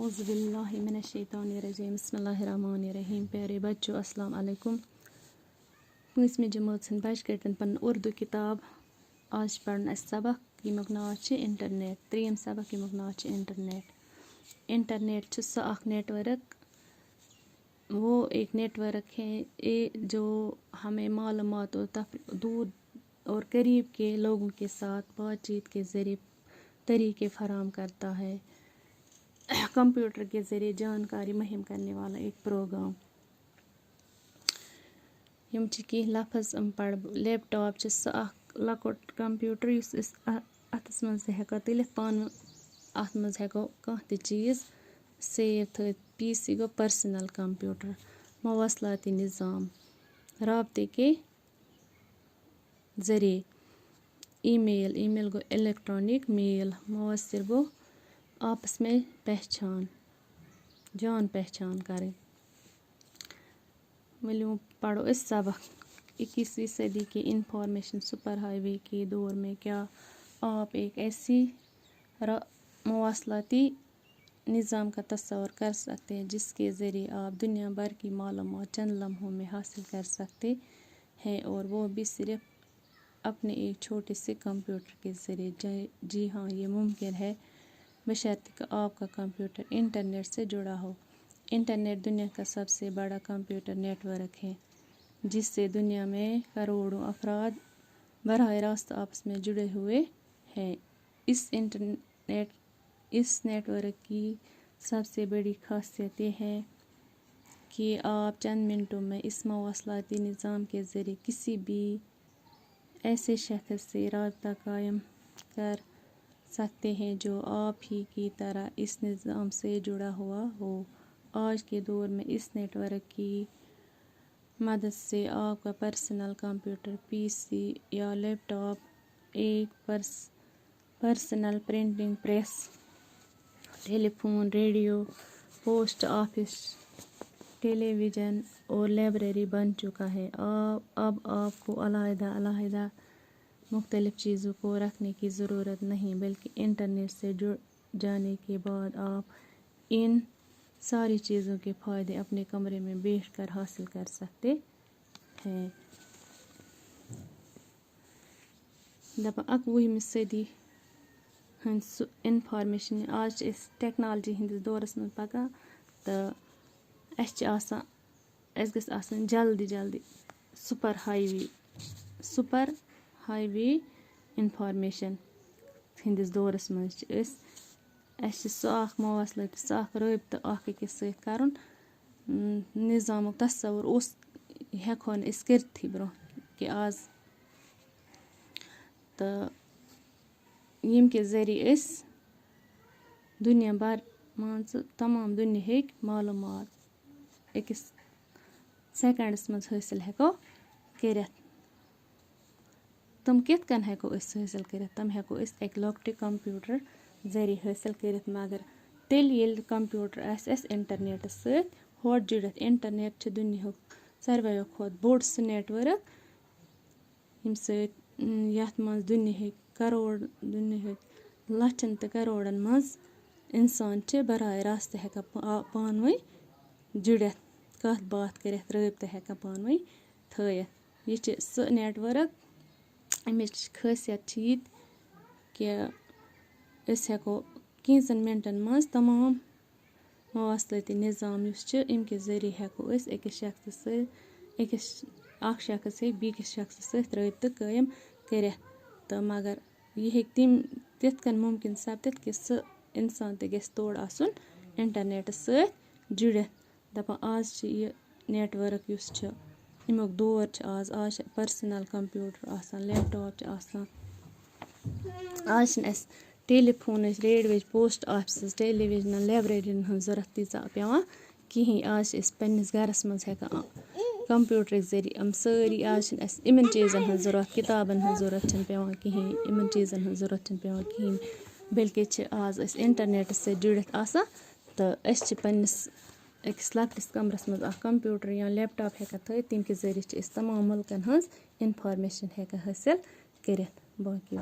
اعوذ باللہ من الشیطان الرجیم بسم اللہ الرحمن الرحیم. پیارے بچوں السلام علیکم. 5ویں جماعت سٕنٛدۍ بچہٕ کٔرۍتن پنُن اردو کِتاب. آز چھِ پرُن اَسہِ سبق ییٚمیُک ناو چھِ اِنٹرنیٹ. 3یم سبق ییٚمیُک ناو چھِ اِنٹرنیٹ. انٹرنیٹ چھُ سُہ اکھ نیٹ ورک وہ ایک نیٹ ورک ہے جو ہمیں معلومات اور دور اور قریب کے لوگوں کے ساتھ بات چیت کے ذریعے طریقے فراہم کرتا ہے. کمپیوٹر کے ذریعے جانکاری مہم کرنے والا ایک پروگرام. یم چھِ کینٛہہ لفظ پڑھ. لیپ ٹاپ چھِ سُہ اکھ لۄکُٹ کمپیوٹر یُس أسۍ اتھس منٛز تہِ ہٮ۪کو تُلِتھ پانہٕ اتھ منٛز ہٮ۪کو کانٛہہ تہِ چیٖز سیو تھٲیِتھ. پی سی گوٚو پٔرسنل کمپیوٹر. مواصلاتی نظام رابطے کے ذریعے. ای میل گوٚو الیکٹرانک میل. مؤثر گوٚو آپس میں پہچان جان پہچان کریں. ولو پڑھو اس سبق. 21ویں صدی کے انفارمیشن سپر ہائی وے کے دور میں کیا آپ ایک ایسی مواصلاتی نظام کا تصور کر سکتے ہیں جس کے ذریعے آپ دنیا بھر کی معلومات چند لمحوں میں حاصل کر سکتے ہیں اور وہ بھی صرف اپنے ایک چھوٹے سے کمپیوٹر کے ذریعے. جی ہاں یہ ممکن ہے بشرطیکہ کہ آپ کا کمپیوٹر انٹرنیٹ سے جڑا ہو. انٹرنیٹ دنیا کا سب سے بڑا کمپیوٹر نیٹ ورک ہے جس سے دنیا میں کروڑوں افراد براہ راست آپس میں جڑے ہوئے ہیں. اس نیٹ ورک کی سب سے بڑی خاصیت یہ ہے کہ آپ چند منٹوں میں اس مواصلاتی نظام کے ذریعے کسی بھی ایسے شخص سے رابطہ قائم کر سکتے ہیں جو آپ ہی کی طرح اس نظام سے جڑا ہوا ہو. آج کے دور میں اس نیٹ ورک کی مدد سے آپ کا پرسنل کمپیوٹر پی سی یا لیپ ٹاپ ایک پرسنل پرنٹنگ پریس ٹیلی فون ریڈیو پوسٹ آفس ٹیلی ویژن اور لائبریری بن چکا ہے. اب آپ کو علیحدہ مختلف چیزوں کو رکھنے کی ضرورت نہیں بلکہ انٹرنیٹ سے جڑ جانے کے بعد آپ ان ساری چیزوں کے فائدے اپنے کمرے میں بیٹھ کر حاصل کر سکتے ہیں. 21ویں صدی ہٕنٛز سُہ انفارمیشن. آز چھِ أسۍ ٹیکنالوجی ہٕنٛدِس دورس منٛز پکان تہٕ اَسہِ گژھِ آسٕنۍ جلدی سُپر ہائی وے انفارمیشن ہٕنٛدِس دورس منٛز چھِ اَسہِ چھِ سُہ اکھ مواصلات سُہ اکھ رٲبطہٕ اکھ أکِس سۭتۍ کرُن. نظامُک تصور ہٮ۪کہو نہٕ أسۍ کٔرتھٕے برونٛہہ کہِ آز تہٕ ییٚمہِ کہِ ذٔریعہِ أسۍ دُنیا بھر مان ژٕ تمام دُنیہٕکۍ معلوٗمات أکِس سیکنڈس منٛز حٲصِل ہٮ۪کو کٔرِتھ. تِم کِتھ کٔنۍ ہٮ۪کو أسۍ حٲصِل کٔرِتھ؟ تِم ہٮ۪کو أسۍ اَکہِ لۄکٹہِ کمپیوٹر ذٔریعہِ حٲصِل کٔرِتھ مگر تیٚلہِ ییٚلہِ کمپیوٹر آسہِ اَسہِ انٹرنیٹس سۭتۍ ہوٚٹ جُڑِتھ. انٹرنیٹ چھُ دُنیاہُک ساروٕیو کھۄتہٕ بوٚڑ سُہ نیٹ ورک ییٚمہِ سۭتۍ یتھ منٛز دُنیہٕکۍ لچھن تہٕ کروڑن منٛز انسان چھِ براہ راست ہٮ۪کان پانہٕ ؤنۍ جُڑِتھ کتھ باتھ کٔرِتھ رٲبطہٕ ہٮ۪کان پانہٕ ؤنۍ تھٲیِتھ. یہِ چھِ سُہ نیٹ ورک امِچ خٲصیت چھِ یہِ کہِ أسۍ ہٮ۪کو کینٛژن منٹن منٛز تمام مواصلٲتی نظام یُس چھُ امہِ کہِ ذٔریعہِ ہٮ۪کو أسۍ اکھ شخص ہیٚکہِ بیٚکِس شخصس سۭتۍ رٲبطہٕ قٲیِم کٔرِتھ تہٕ مگر یہِ ہیٚکہِ تِتھ کٔنۍ ممکن سپدِتھ کہِ سُہ انسان تہِ گژھِ تورٕ آسُن انٹرنیٹس سۭتۍ جُڑِتھ. دپان آز چھِ یہِ نیٹ ورک یُس چھُ امیُک دور چھُ آز چھِ پٔرسنل کمپیوٹر آسان لیپ ٹاپ چھِ آسان. آز چھِنہٕ اَسہِ ٹیلی فونٕچ ریڈیوٕچ پوسٹ آفسٕچ ٹیلی ویژنن لایبریرین ہٕنٛز ضوٚرتھ تیٖژاہ پیٚوان کِہیٖنۍ. آز چھِ أسۍ پننس گرس منٛز ہٮ۪کان کمپیوٹرٕکۍ ذٔریعہِ یِم سٲری آز چھِنہٕ اَسہِ یِمن چیٖزن ہٕنٛز ضوٚرتھ کِتابن ہٕنٛز ضوٚرتھ چھنہٕ پیٚوان کِہیٖنۍ یِمن چیٖزن ہٕنٛز ضوٚرتھ چھنہٕ پیٚوان کِہیٖنۍ بلکہِ چھِ آز أسۍ انٹرنیٹس سۭتۍ جُڑِتھ آسان تہٕ أسۍ چھِ پننس أکِس لۄکٹِس کمرس منٛز اکھ کمپیوٹر یا لیپ ٹاپ ہٮ۪کان تھٲیِتھ تمہِ کہِ ذٔریعہِ چھِ أسۍ تمام مُلکن ہٕنٛز انفارمیشن ہٮ۪کان حٲصِل کٔرِتھ. باقٕے